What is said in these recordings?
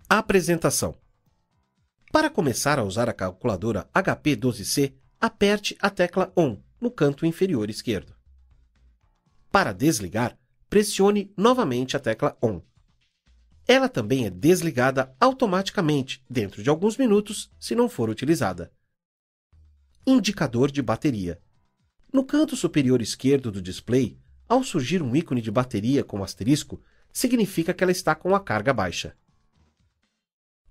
Apresentação. Para começar a usar a calculadora HP12C, aperte a tecla ON no canto inferior esquerdo. Para desligar, pressione novamente a tecla ON. Ela também é desligada automaticamente dentro de alguns minutos se não for utilizada. Indicador de bateria. No canto superior esquerdo do display, ao surgir um ícone de bateria com asterisco, significa que ela está com a carga baixa.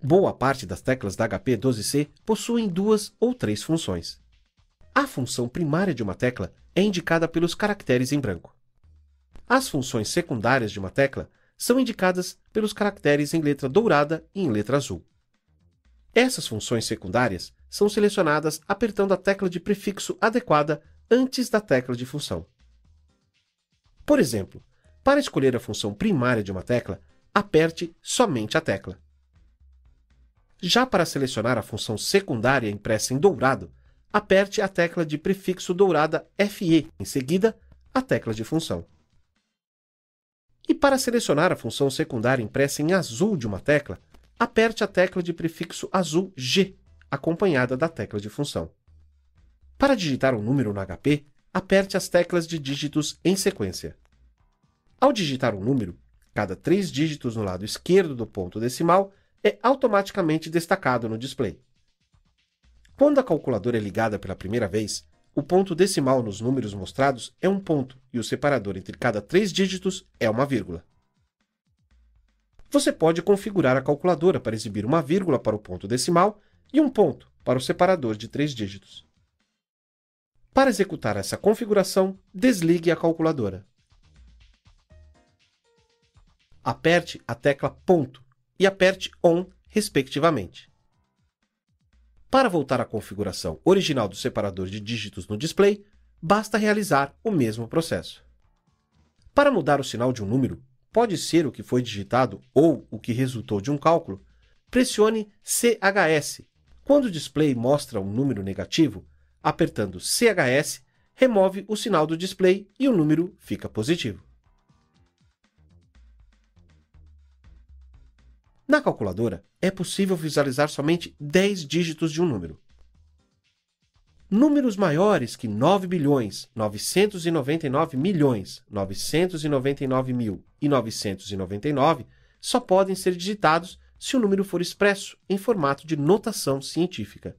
Boa parte das teclas da HP12C possuem 2 ou 3 funções. A função primária de uma tecla é indicada pelos caracteres em branco. As funções secundárias de uma tecla são indicadas pelos caracteres em letra dourada e em letra azul. Essas funções secundárias são selecionadas apertando a tecla de prefixo adequada antes da tecla de função. Por exemplo, para escolher a função primária de uma tecla, aperte somente a tecla. Já para selecionar a função secundária impressa em dourado, aperte a tecla de prefixo dourada FE, em seguida, a tecla de função. E para selecionar a função secundária impressa em azul de uma tecla, aperte a tecla de prefixo azul G, acompanhada da tecla de função. Para digitar um número no HP, aperte as teclas de dígitos em sequência. Ao digitar um número, cada 3 dígitos no lado esquerdo do ponto decimal é automaticamente destacado no display. Quando a calculadora é ligada pela primeira vez, o ponto decimal nos números mostrados é um ponto e o separador entre cada 3 dígitos é uma vírgula. Você pode configurar a calculadora para exibir uma vírgula para o ponto decimal e um ponto para o separador de 3 dígitos. Para executar essa configuração, desligue a calculadora. Aperte a tecla ponto e aperte ON, respectivamente. Para voltar à configuração original do separador de dígitos no display, basta realizar o mesmo processo. Para mudar o sinal de um número, pode ser o que foi digitado ou o que resultou de um cálculo, pressione CHS. Quando o display mostra um número negativo, apertando CHS, remove o sinal do display e o número fica positivo. Na calculadora, é possível visualizar somente 10 dígitos de um número. Números maiores que 9.999.999.999 só podem ser digitados se o número for expresso em formato de notação científica.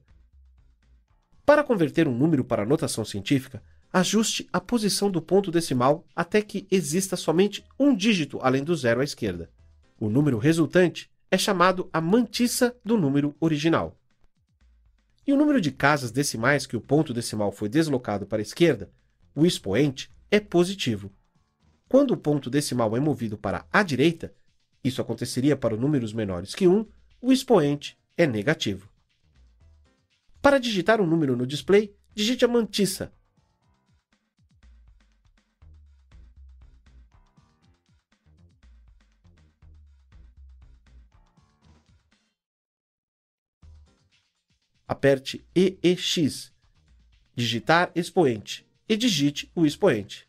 Para converter um número para notação científica, ajuste a posição do ponto decimal até que exista somente um dígito além do zero à esquerda. O número resultante é chamado a mantissa do número original. E o número de casas decimais que o ponto decimal foi deslocado para a esquerda, o expoente, é positivo. Quando o ponto decimal é movido para a direita, isso aconteceria para números menores que 1, o expoente é negativo. Para digitar um número no display, digite a mantissa. Aperte EEX, digitar expoente, e digite o expoente.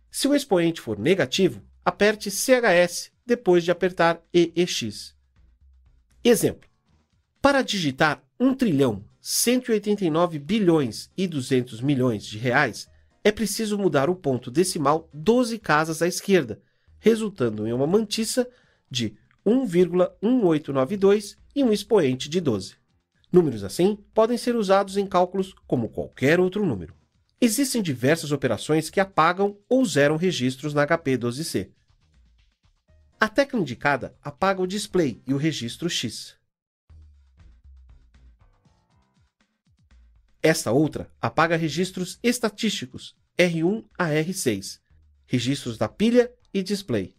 Se o expoente for negativo, aperte CHS depois de apertar EEX. Exemplo: para digitar 1.189.200.000.000 de reais, é preciso mudar o ponto decimal 12 casas à esquerda, resultando em uma mantissa de 1,1892 e um expoente de 12. Números assim podem ser usados em cálculos como qualquer outro número. Existem diversas operações que apagam ou zeram registros na HP12C. A tecla indicada apaga o display e o registro X. Esta outra apaga registros estatísticos R1 a R6, registros da pilha e display.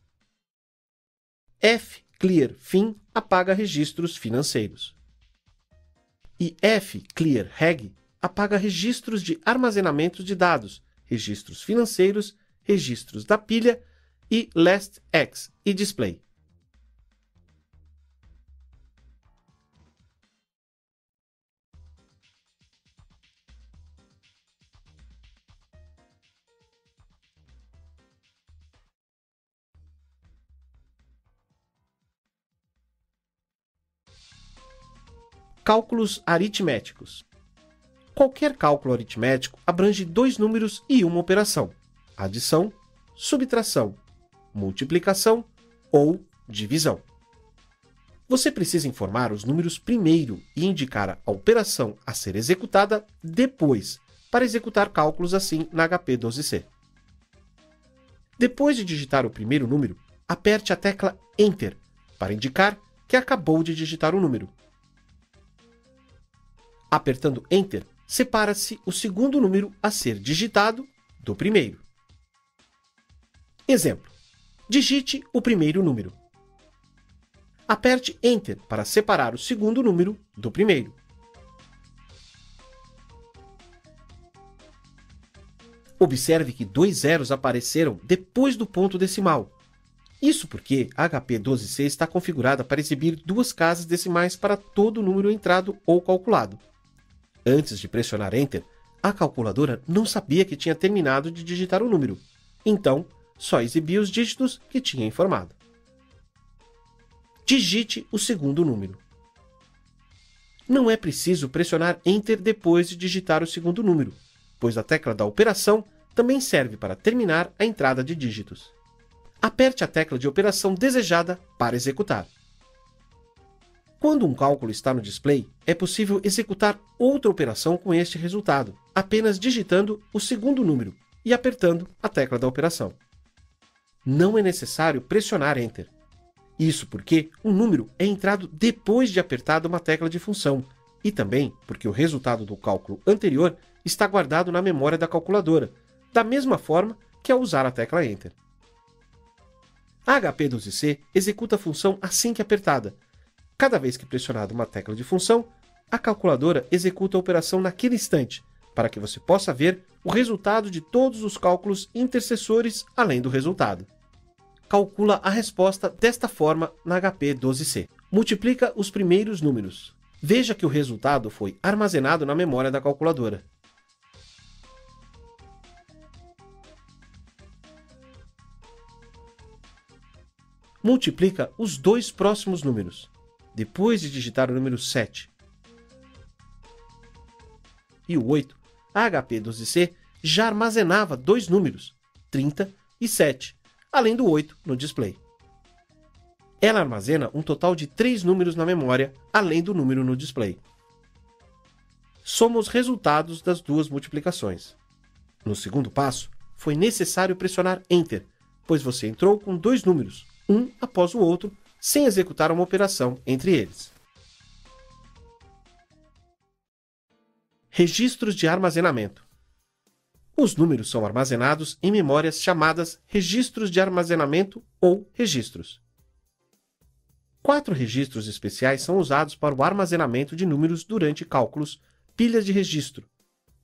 F-Clear Fin apaga registros financeiros. E F-Clear Reg apaga registros de armazenamento de dados, registros financeiros, registros da pilha e LastX e display. Cálculos aritméticos. Qualquer cálculo aritmético abrange dois números e uma operação: adição, subtração, multiplicação ou divisão. Você precisa informar os números primeiro e indicar a operação a ser executada depois, para executar cálculos assim na HP 12C. Depois de digitar o primeiro número, aperte a tecla Enter para indicar que acabou de digitar o número. Apertando Enter, separa-se o segundo número a ser digitado do primeiro. Exemplo: digite o primeiro número. Aperte Enter para separar o segundo número do primeiro. Observe que dois zeros apareceram depois do ponto decimal. Isso porque a HP 12C está configurada para exibir duas casas decimais para todo número entrado ou calculado. Antes de pressionar Enter, a calculadora não sabia que tinha terminado de digitar o número, então só exibia os dígitos que tinha informado. Digite o segundo número. Não é preciso pressionar Enter depois de digitar o segundo número, pois a tecla da operação também serve para terminar a entrada de dígitos. Aperte a tecla de operação desejada para executar. Quando um cálculo está no display, é possível executar outra operação com este resultado, apenas digitando o segundo número e apertando a tecla da operação. Não é necessário pressionar Enter. Isso porque o número é entrado depois de apertada uma tecla de função, e também porque o resultado do cálculo anterior está guardado na memória da calculadora, da mesma forma que ao usar a tecla Enter. A HP 12C executa a função assim que apertada. Cada vez que pressionada uma tecla de função, a calculadora executa a operação naquele instante, para que você possa ver o resultado de todos os cálculos intercessores além do resultado. Calcula a resposta desta forma na HP 12C. Multiplica os primeiros números. Veja que o resultado foi armazenado na memória da calculadora. Multiplica os dois próximos números, depois de digitar o número 7 e o 8, a HP 12C já armazenava dois números, 30 e 7, além do 8 no display. Ela armazena um total de 3 números na memória, além do número no display. Soma os resultados das duas multiplicações. No segundo passo, foi necessário pressionar Enter, pois você entrou com dois números, um após o outro, sem executar uma operação entre eles. Registros de armazenamento. Os números são armazenados em memórias chamadas registros de armazenamento ou registros. 4 registros especiais são usados para o armazenamento de números durante cálculos, pilhas de registro,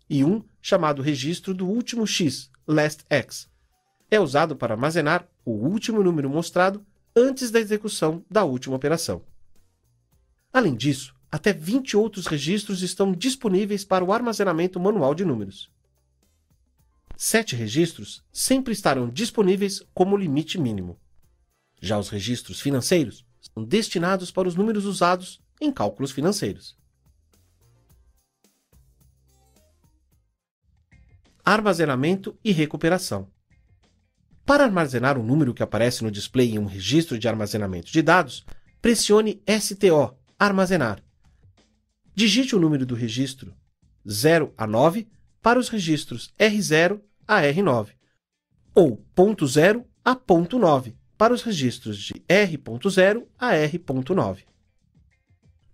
e um chamado registro do último X, last X. É usado para armazenar o último número mostrado antes da execução da última operação. Além disso, até 20 outros registros estão disponíveis para o armazenamento manual de números. 7 registros sempre estarão disponíveis como limite mínimo. Já os registros financeiros são destinados para os números usados em cálculos financeiros. Armazenamento e recuperação. Para armazenar um número que aparece no display em um registro de armazenamento de dados, pressione STO, armazenar. Digite o número do registro 0 a 9 para os registros R0 a R9, ou ponto 0 a ponto 9 para os registros de R.0 a R.9.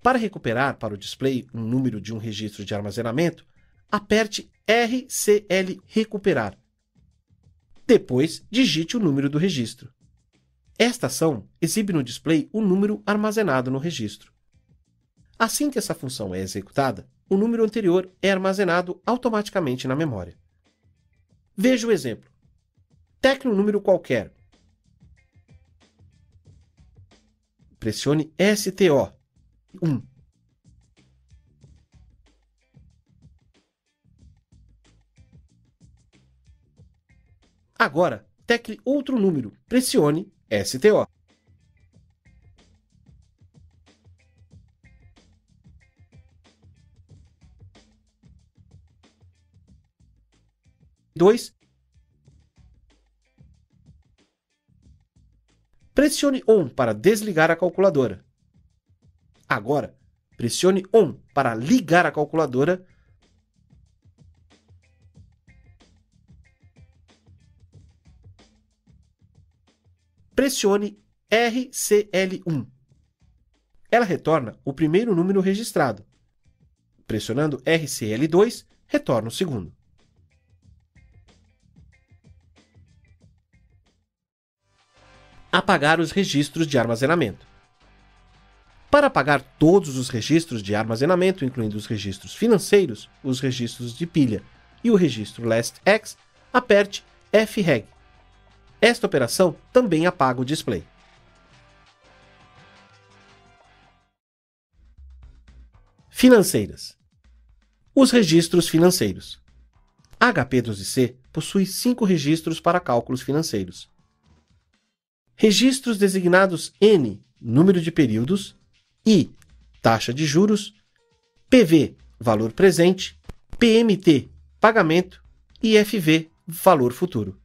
Para recuperar para o display um número de um registro de armazenamento, aperte RCL Recuperar. Depois, digite o número do registro. Esta ação exibe no display o número armazenado no registro. Assim que essa função é executada, o número anterior é armazenado automaticamente na memória. Veja o exemplo. Tecle um número qualquer. Pressione STO, 1. Agora, tecle outro número. Pressione STO. 2. Pressione ON para desligar a calculadora. Agora, pressione ON para ligar a calculadora. Pressione RCL1. Ela retorna o primeiro número registrado. Pressionando RCL2, retorna o segundo. Apagar os registros de armazenamento. Para apagar todos os registros de armazenamento, incluindo os registros financeiros, os registros de pilha e o registro LastX, aperte FREG. Esta operação também apaga o display. Financeiras. Os registros financeiros. A HP12C possui 5 registros para cálculos financeiros. Registros designados N, número de períodos, I, taxa de juros, PV, valor presente, PMT, pagamento e FV, valor futuro.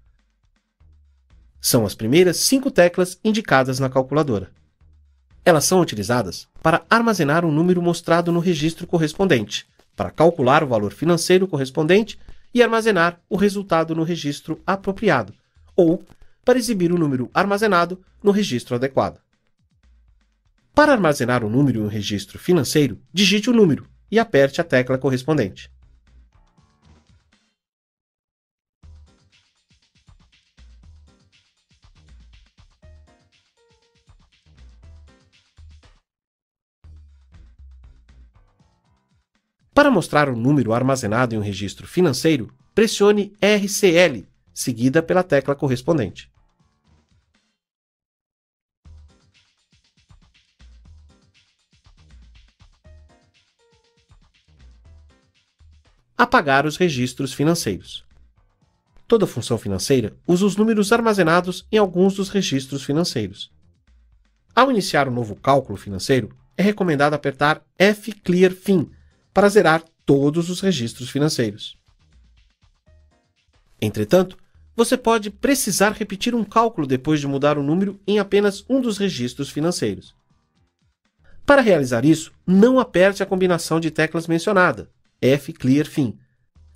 São as primeiras 5 teclas indicadas na calculadora. Elas são utilizadas para armazenar o número mostrado no registro correspondente, para calcular o valor financeiro correspondente e armazenar o resultado no registro apropriado, ou para exibir o número armazenado no registro adequado. Para armazenar o número em um registro financeiro, digite o número e aperte a tecla correspondente. Para mostrar o número armazenado em um registro financeiro, pressione RCL, seguida pela tecla correspondente. Apagar os registros financeiros. Toda função financeira usa os números armazenados em alguns dos registros financeiros. Ao iniciar um novo cálculo financeiro, é recomendado apertar FClear Fin para zerar todos os registros financeiros. Entretanto, você pode precisar repetir um cálculo depois de mudar o número em apenas um dos registros financeiros. Para realizar isso, não aperte a combinação de teclas mencionada, FClear Fin.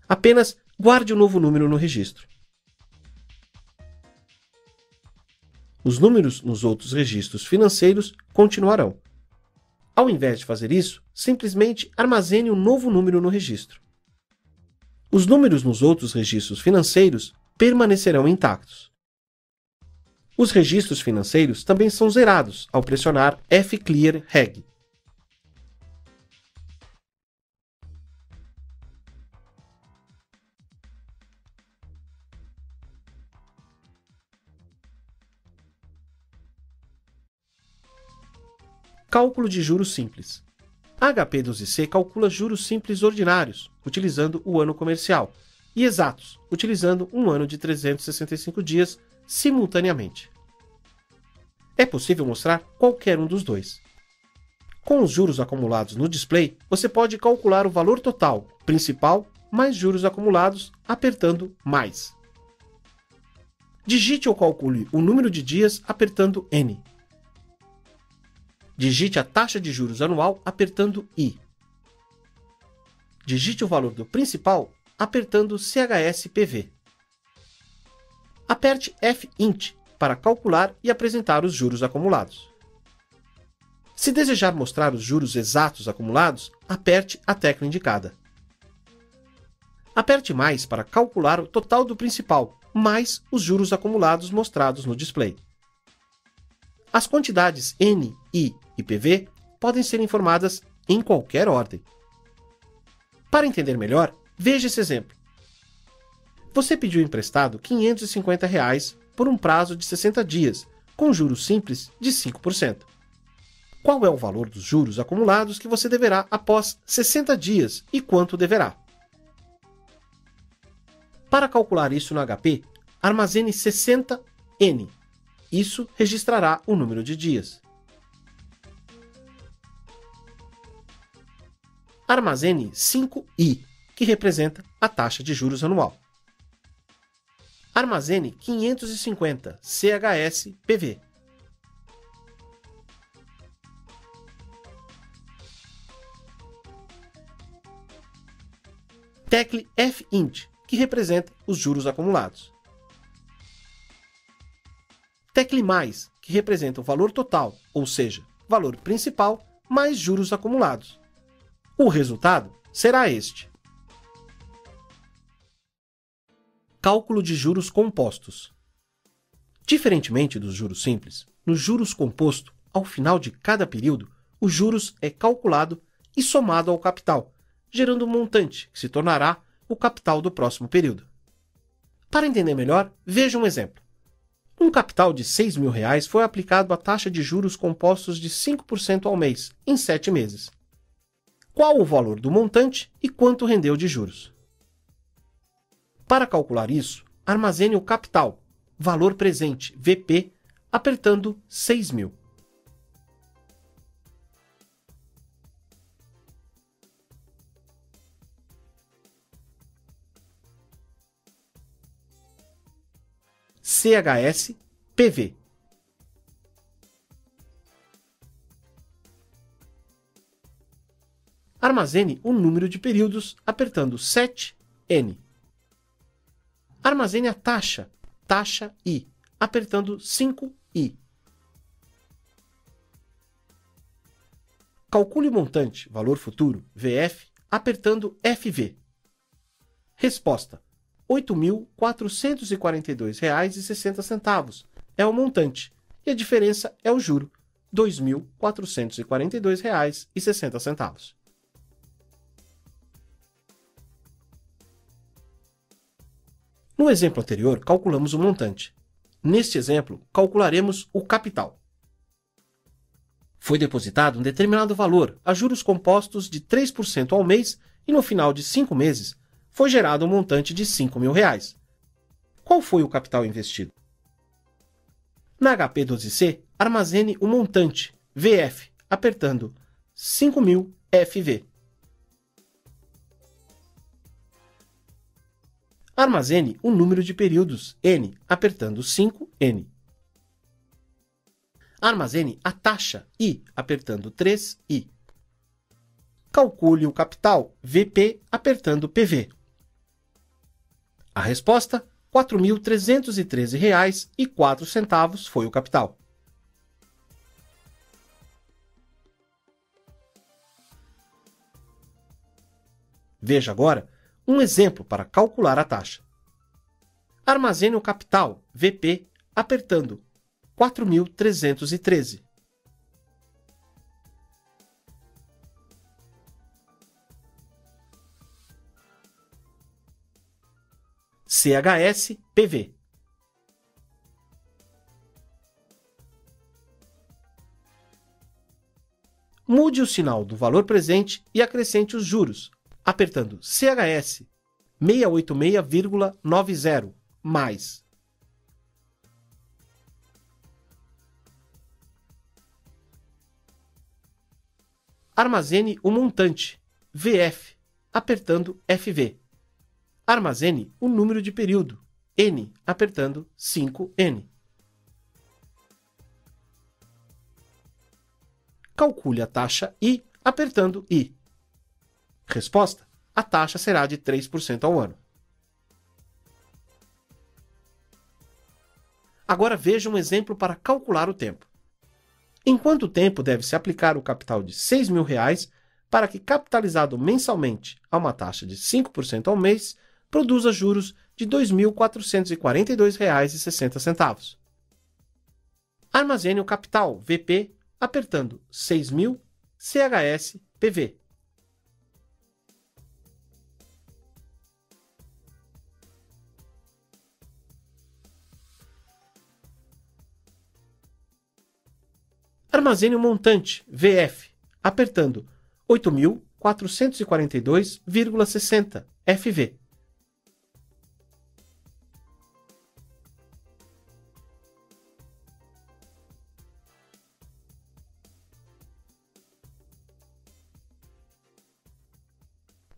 Apenas guarde o novo número no registro. Os números nos outros registros financeiros continuarão. Ao invés de fazer isso, simplesmente armazene um novo número no registro. Os números nos outros registros financeiros permanecerão intactos. Os registros financeiros também são zerados ao pressionar FClear Reg. Cálculo de juros simples. A HP12C calcula juros simples ordinários, utilizando o ano comercial, e exatos, utilizando um ano de 365 dias simultaneamente. É possível mostrar qualquer um dos dois. Com os juros acumulados no display, você pode calcular o valor total, principal, mais juros acumulados, apertando mais. Digite ou calcule o número de dias apertando N. Digite a taxa de juros anual apertando I. Digite o valor do principal apertando CHS-PV. Aperte FINT para calcular e apresentar os juros acumulados. Se desejar mostrar os juros exatos acumulados, aperte a tecla indicada. Aperte mais para calcular o total do principal, mais os juros acumulados mostrados no display. As quantidades N, I e PV podem ser informadas em qualquer ordem. Para entender melhor, veja esse exemplo. Você pediu emprestado R$ 550 por um prazo de 60 dias, com juros simples de 5%. Qual é o valor dos juros acumulados que você deverá após 60 dias e quanto deverá? Para calcular isso no HP, armazene 60N. Isso registrará o número de dias. Armazene 5I, que representa a taxa de juros anual. Armazene 550 CHS PV. Tecle FINT, que representa os juros acumulados. Tecle Mais, que representa o valor total, ou seja, valor principal mais juros acumulados. O resultado será este. Cálculo de juros compostos. Diferentemente dos juros simples, nos juros compostos, ao final de cada período, os juros é calculado e somado ao capital, gerando um montante, que se tornará o capital do próximo período. Para entender melhor, veja um exemplo. Um capital de R$6.000 foi aplicado à taxa de juros compostos de 5% ao mês, em 7 meses. Qual o valor do montante e quanto rendeu de juros? Para calcular isso, armazene o capital, valor presente, VP, apertando 6.000. CHS PV. Armazene o número de períodos apertando 7N. Armazene a taxa, taxa I, apertando 5I. Calcule o montante, valor futuro, VF, apertando FV. Resposta: R$ 8.442,60 é o montante e a diferença é o juro, R$ 2.442,60. No exemplo anterior, calculamos o montante. Neste exemplo, calcularemos o capital. Foi depositado um determinado valor a juros compostos de 3% ao mês e no final de 5 meses foi gerado um montante de R$ 5.000. Qual foi o capital investido? Na HP12C, armazene o montante, VF, apertando 5.000 FV. Armazene o número de períodos, N, apertando 5N. Armazene a taxa, I, apertando 3I. Calcule o capital, VP, apertando PV. A resposta, R$ 4.313,04 foi o capital. Veja agora um exemplo para calcular a taxa. Armazene o capital, VP, apertando 4.313. CHS PV. Mude o sinal do valor presente e acrescente os juros, apertando CHS 686,90 mais. Armazene o montante, VF, apertando FV. Armazene o número de período, N, apertando 5N. Calcule a taxa I, apertando I. Resposta: a taxa será de 3% ao ano. Agora veja um exemplo para calcular o tempo. Em quanto tempo deve-se aplicar o capital de R$ 6.000 para que, capitalizado mensalmente a uma taxa de 5% ao mês, produza juros de R$ 2.442,60? Armazene o capital, VP, apertando 6.000 CHS PV. Armazene o montante, VF, apertando 8.442,60 FV.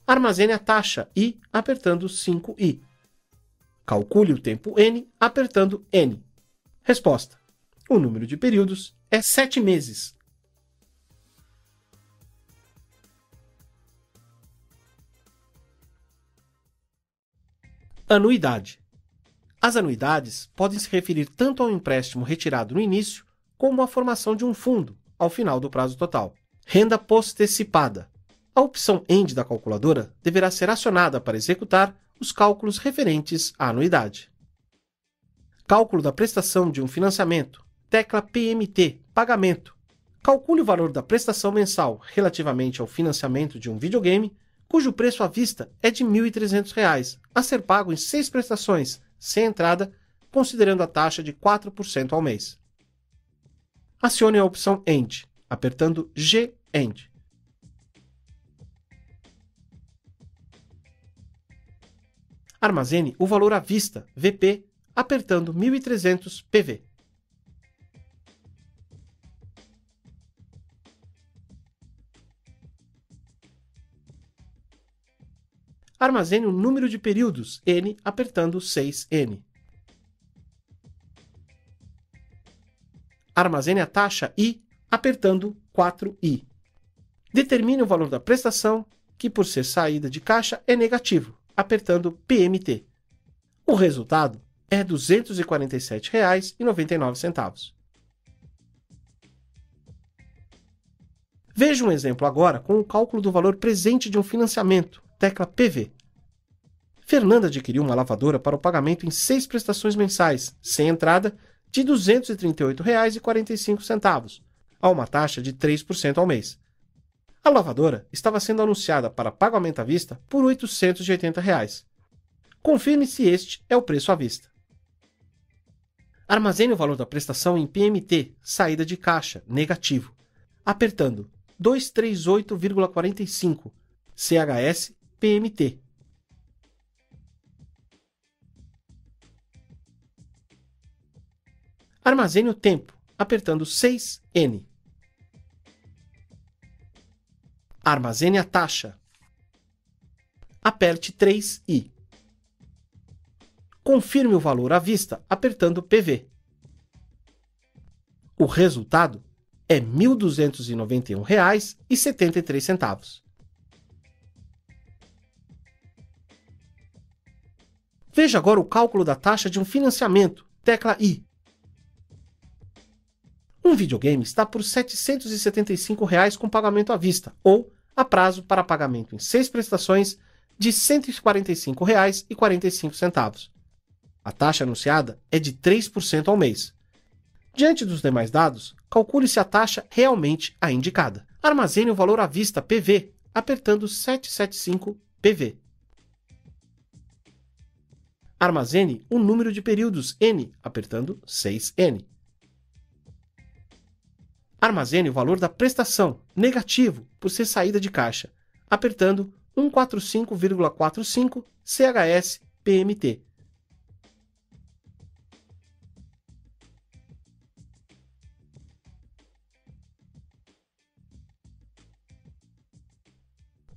Armazene a taxa I, apertando 5I. Calcule o tempo N apertando N. Resposta: o número de períodos é 7 meses. Anuidade. As anuidades podem se referir tanto ao empréstimo retirado no início, como à formação de um fundo ao final do prazo total. Renda postecipada. A opção END da calculadora deverá ser acionada para executar os cálculos referentes à anuidade. Cálculo da prestação de um financiamento. Tecla PMT, pagamento. Calcule o valor da prestação mensal relativamente ao financiamento de um videogame, cujo preço à vista é de R$ 1.300, a ser pago em 6 prestações, sem entrada, considerando a taxa de 4% ao mês. Acione a opção END, apertando G-END. Armazene o valor à vista, VP, apertando 1.300 PV. Armazene o número de períodos, N, apertando 6N. Armazene a taxa I, apertando 4I. Determine o valor da prestação, que por ser saída de caixa é negativo, apertando PMT. O resultado é R$ 247,99. Veja um exemplo agora com o cálculo do valor presente de um financiamento, tecla PV. Fernanda adquiriu uma lavadora para o pagamento em 6 prestações mensais, sem entrada, de R$ 238,45, a uma taxa de 3% ao mês. A lavadora estava sendo anunciada para pagamento à vista por R$ 880. Confirme se este é o preço à vista. Armazene o valor da prestação em PMT, saída de caixa, negativo, apertando 238,45, CHS PMT. Armazene o tempo, apertando 6N. Armazene a taxa. Aperte 3I. Confirme o valor à vista, apertando PV. O resultado é R$ 1.291,73. Veja agora o cálculo da taxa de um financiamento, tecla I. Um videogame está por R$ 775 com pagamento à vista, ou a prazo para pagamento em 6 prestações de R$ 145,45. A taxa anunciada é de 3% ao mês. Diante dos demais dados, calcule se a taxa realmente a indicada. Armazene o valor à vista PV, apertando 775 PV. Armazene o número de períodos N, apertando 6N. Armazene o valor da prestação, negativo, por ser saída de caixa, apertando 145,45 CHS PMT.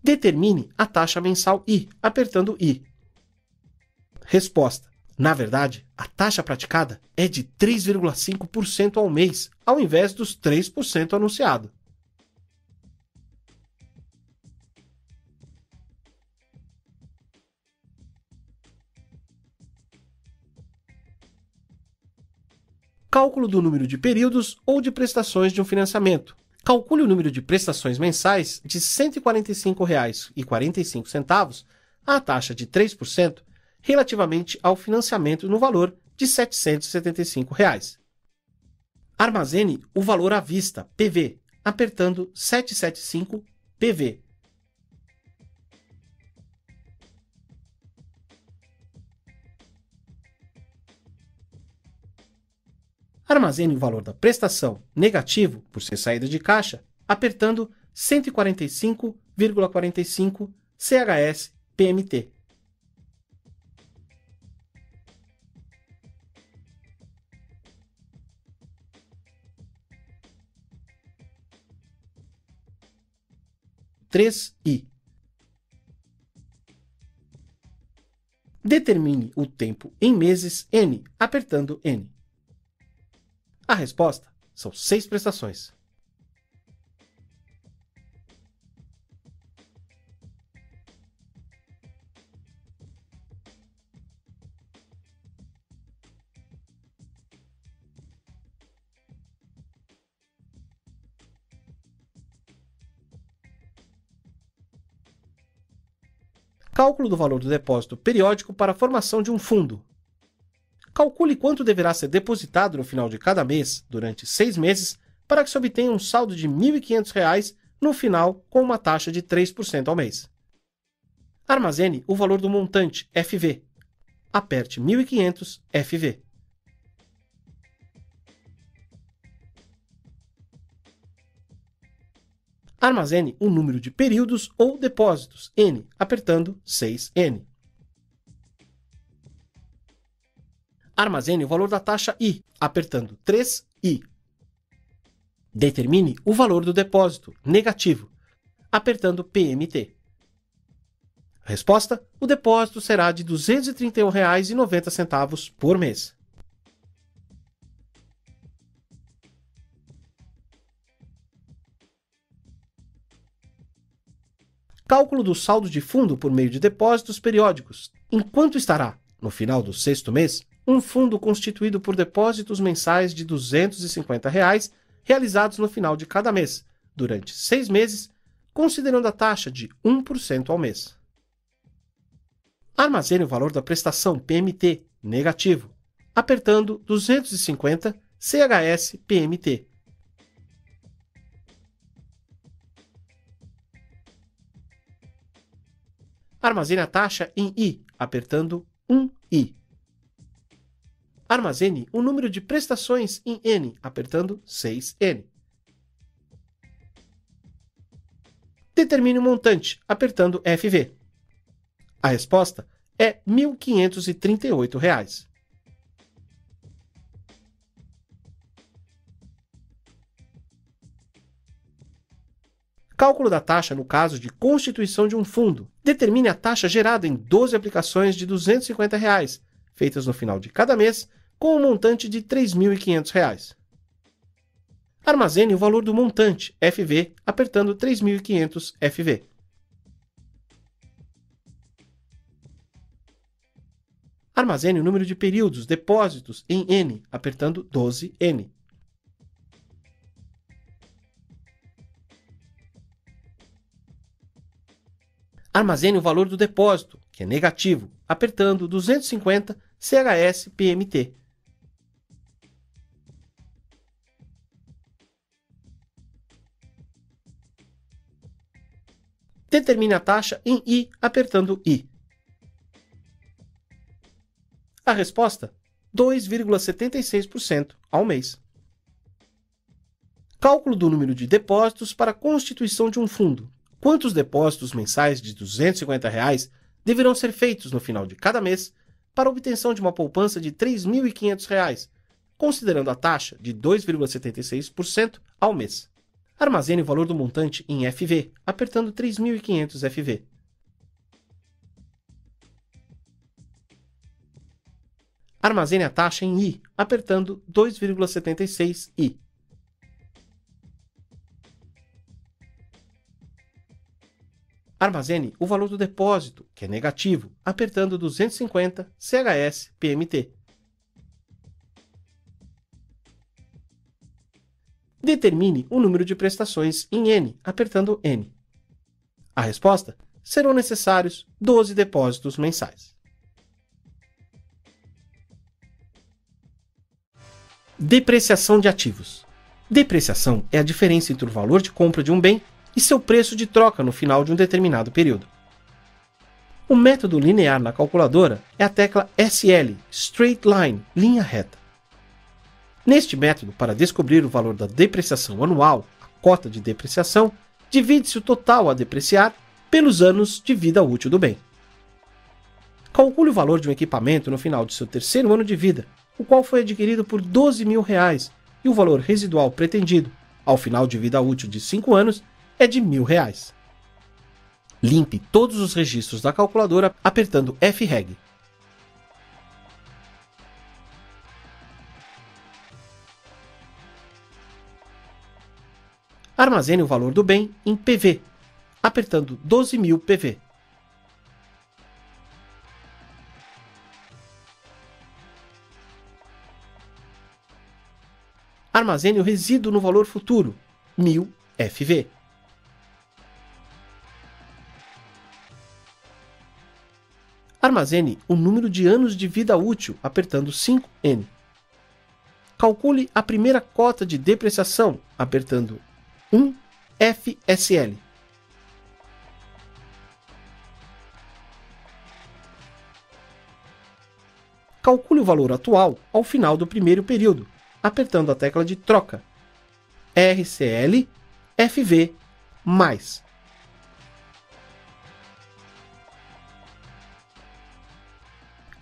Determine a taxa mensal I, apertando I. Resposta: na verdade, a taxa praticada é de 3,5% ao mês, ao invés dos 3% anunciado. Cálculo do número de períodos ou de prestações de um financiamento. Calcule o número de prestações mensais de R$ 145,45 à taxa de 3% relativamente ao financiamento no valor de R$ 775. Armazene o valor à vista, PV, apertando 775 PV. Armazene o valor da prestação, negativo, por ser saída de caixa, apertando 145,45 CHS PMT. I. Determine o tempo em meses N, apertando N. A resposta são 6 prestações. Cálculo do valor do depósito periódico para a formação de um fundo. Calcule quanto deverá ser depositado no final de cada mês, durante 6 meses, para que se obtenha um saldo de R$ 1.500 no final, com uma taxa de 3% ao mês. Armazene o valor do montante, FV. Aperte 1.500 FV. Armazene o número de períodos ou depósitos, N, apertando 6N. Armazene o valor da taxa I, apertando 3I. Determine o valor do depósito, negativo, apertando PMT. Resposta: o depósito será de R$ 231,90 por mês. Cálculo do saldo de fundo por meio de depósitos periódicos. Enquanto estará, no final do 6º mês, um fundo constituído por depósitos mensais de R$ 250 realizados no final de cada mês, durante 6 meses, considerando a taxa de 1% ao mês. Armazene o valor da prestação PMT, negativo, apertando 250 CHS PMT. Armazene a taxa em I, apertando 1I. Armazene o número de prestações em N, apertando 6N. Determine o montante, apertando FV. A resposta é R$ 1.538. Cálculo da taxa no caso de constituição de um fundo. Determine a taxa gerada em 12 aplicações de R$ 250, feitas no final de cada mês, com um montante de R$ 3.500. Armazene o valor do montante, FV, apertando 3.500 FV. Armazene o número de períodos, depósitos em N, apertando 12N. Armazene o valor do depósito, que é negativo, apertando 250 CHS PMT. Determine a taxa em I, apertando I. A resposta: 2,76% ao mês. Cálculo do número de depósitos para a constituição de um fundo. Quantos depósitos mensais de R$ 250 deverão ser feitos no final de cada mês para a obtenção de uma poupança de R$ 3.500, considerando a taxa de 2,76% ao mês? Armazene o valor do montante em FV, apertando 3.500 FV. Armazene a taxa em I, apertando 2,76I. Armazene o valor do depósito, que é negativo, apertando 250 CHS PMT. Determine o número de prestações em N, apertando N. A resposta: serão necessários 12 depósitos mensais. Depreciação de ativos. Depreciação é a diferença entre o valor de compra de um bem e seu preço de troca no final de um determinado período. O método linear na calculadora é a tecla SL, Straight Line, linha reta. Neste método, para descobrir o valor da depreciação anual, a cota de depreciação, divide-se o total a depreciar pelos anos de vida útil do bem. Calcule o valor de um equipamento no final de seu 3º ano de vida, o qual foi adquirido por R$ 12.000, e o valor residual pretendido, ao final de vida útil de 5 anos, é de R$ 1.000. Limpe todos os registros da calculadora apertando FREG. Armazene o valor do bem em PV, apertando 12.000 PV. Armazene o resíduo no valor futuro, 1.000 FV. Armazene o número de anos de vida útil, apertando 5N. Calcule a primeira cota de depreciação, apertando 1 FSL. Calcule o valor atual ao final do primeiro período, apertando a tecla de troca RCL FV mais.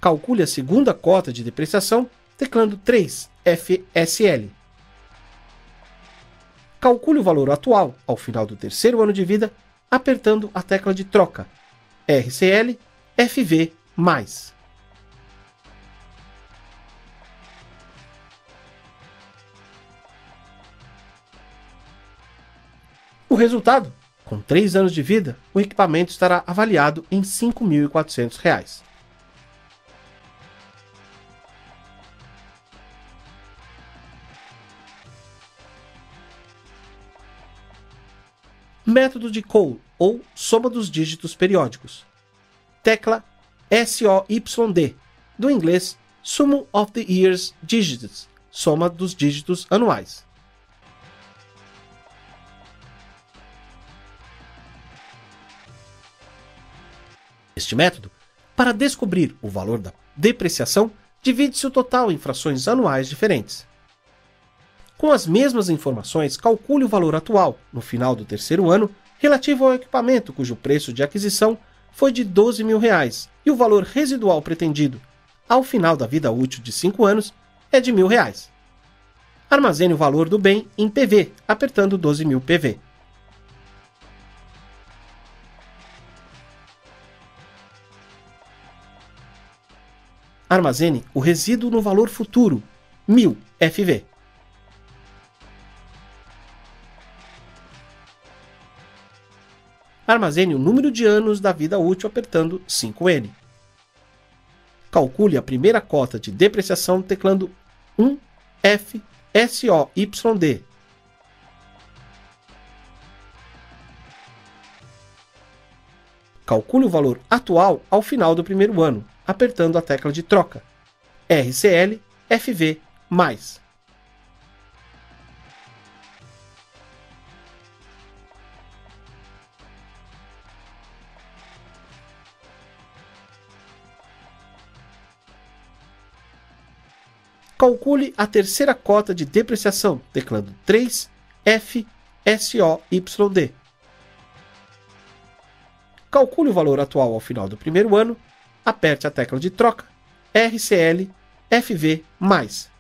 Calcule a segunda cota de depreciação teclando 3 FSL. Calcule o valor atual ao final do terceiro ano de vida apertando a tecla de troca RCL FV mais. O resultado? Com 3 anos de vida, o equipamento estará avaliado em R$ 5.400. Método de Cole, ou soma dos dígitos periódicos. Tecla SOYD, do inglês Sum of the Years Digits, soma dos dígitos anuais. Este método, para descobrir o valor da depreciação, divide-se o total em frações anuais diferentes. Com as mesmas informações, calcule o valor atual, no final do terceiro ano, relativo ao equipamento cujo preço de aquisição foi de R$ 12.000 e o valor residual pretendido, ao final da vida útil de 5 anos, é de R$ 1.000. Armazene o valor do bem em PV, apertando 12.000 PV. Armazene o resíduo no valor futuro, 1.000 FV. Armazene o número de anos da vida útil apertando 5N. Calcule a primeira cota de depreciação teclando 1 FSOYD. Calcule o valor atual ao final do primeiro ano, apertando a tecla de troca RCL FV mais. Calcule a terceira cota de depreciação, teclando 3 FSOYD. Calcule o valor atual ao final do primeiro ano, aperte a tecla de troca RCL FV mais.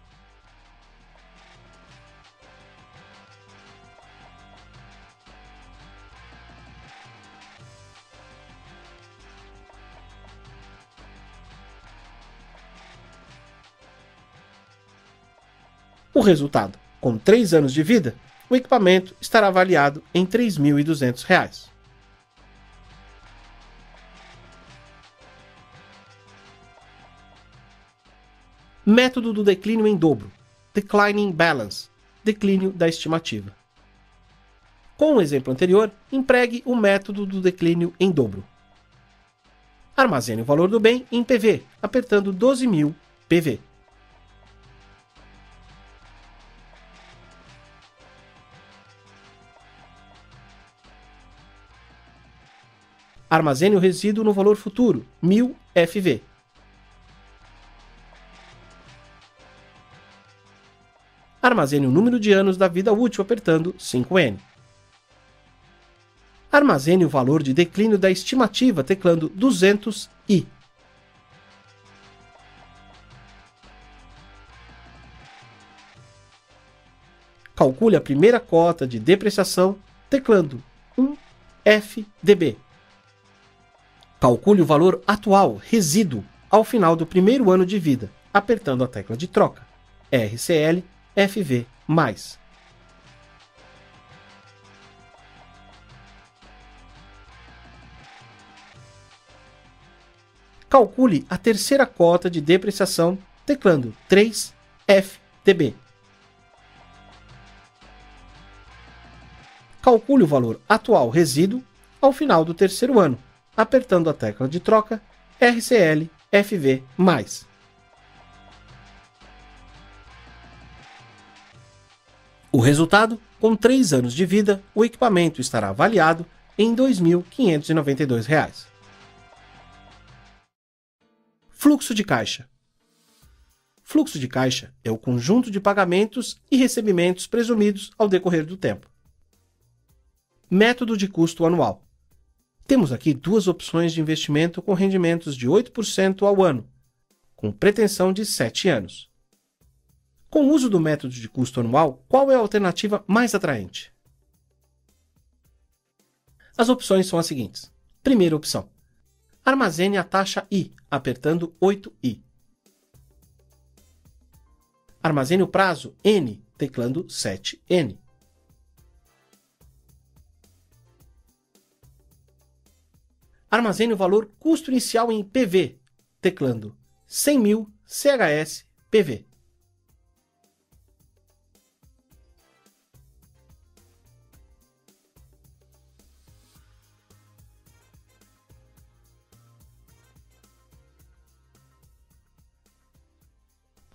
O resultado: com 3 anos de vida, o equipamento estará avaliado em R$ 3.200. Método do declínio em dobro, Declining Balance, declínio da estimativa. Com o exemplo anterior, empregue o método do declínio em dobro. Armazene o valor do bem em PV, apertando 12.000 PV. Armazene o resíduo no valor futuro, 1.000 FV. Armazene o número de anos da vida útil apertando 5N. Armazene o valor de declínio da estimativa teclando 200I. Calcule a primeira cota de depreciação teclando 1 FDB. Calcule o valor atual, resíduo, ao final do primeiro ano de vida, apertando a tecla de troca RCL FV mais. Calcule a terceira cota de depreciação teclando 3FTB. Calcule o valor atual resíduo ao final do terceiro ano, apertando a tecla de troca RCL-FV+. O resultado, com 3 anos de vida, o equipamento estará avaliado em R$ 2.592. Fluxo de caixa. Fluxo de caixa é o conjunto de pagamentos e recebimentos presumidos ao decorrer do tempo. Método de custo anual. Temos aqui duas opções de investimento com rendimentos de 8% ao ano, com pretensão de 7 anos. Com o uso do método de custo anual, qual é a alternativa mais atraente? As opções são as seguintes. Primeira opção. Armazene a taxa I, apertando 8I. Armazene o prazo N, teclando 7N. Armazene o valor custo inicial em PV, teclando 100.000 CHS PV.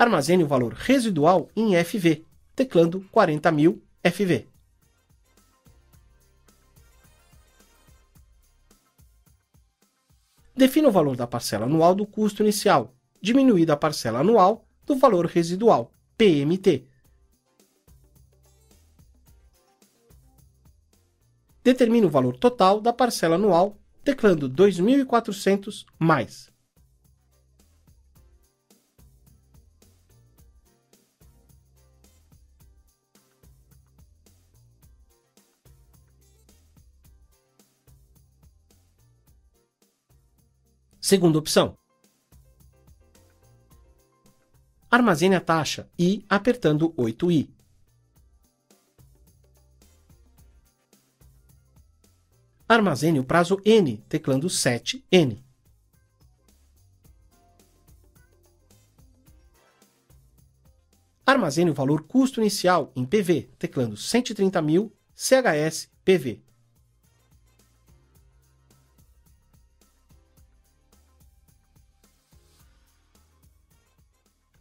Armazene o valor residual em FV, teclando 40.000 FV. Defina o valor da parcela anual do custo inicial, diminuída a parcela anual do valor residual, PMT. Determine o valor total da parcela anual, teclando 2.400 mais. Segunda opção. Armazene a taxa I apertando 8I. Armazene o prazo N, teclando 7N. Armazene o valor custo inicial em PV, teclando 130.000 CHS PV.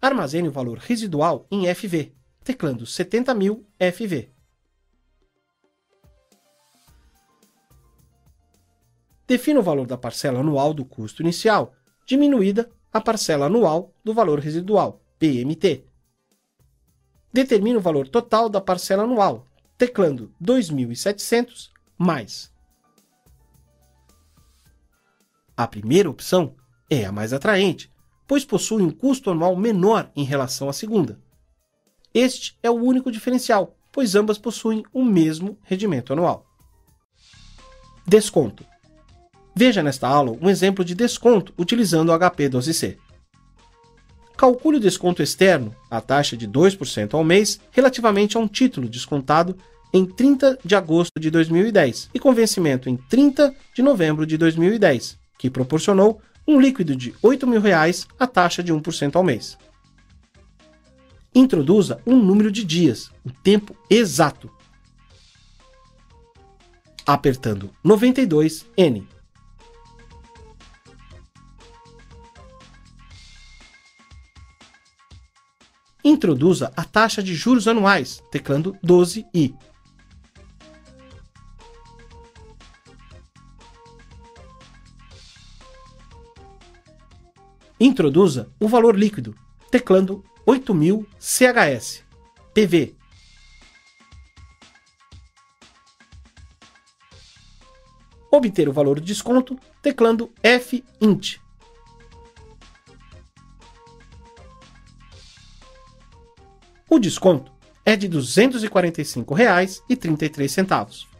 Armazene o valor residual em FV, teclando 70.000 FV. Defina o valor da parcela anual do custo inicial, diminuída a parcela anual do valor residual, PMT. Determine o valor total da parcela anual, teclando 2.700 mais. A primeira opção é a mais atraente, pois possui um custo anual menor em relação à segunda. Este é o único diferencial, pois ambas possuem o mesmo rendimento anual. Desconto. Veja nesta aula um exemplo de desconto utilizando o HP 12C. Calcule o desconto externo, a taxa de 2% ao mês, relativamente a um título descontado em 30 de agosto de 2010 e com vencimento em 30 de novembro de 2010, que proporcionou um líquido de R$ 8.000 à taxa de 1% ao mês. Introduza um número de dias, o tempo exato, apertando 92N. Introduza a taxa de juros anuais, teclando 12I. Introduza o valor líquido, teclando 8.000 CHS PV. Obter o valor de desconto, teclando FINT. O desconto é de R$ 245,33.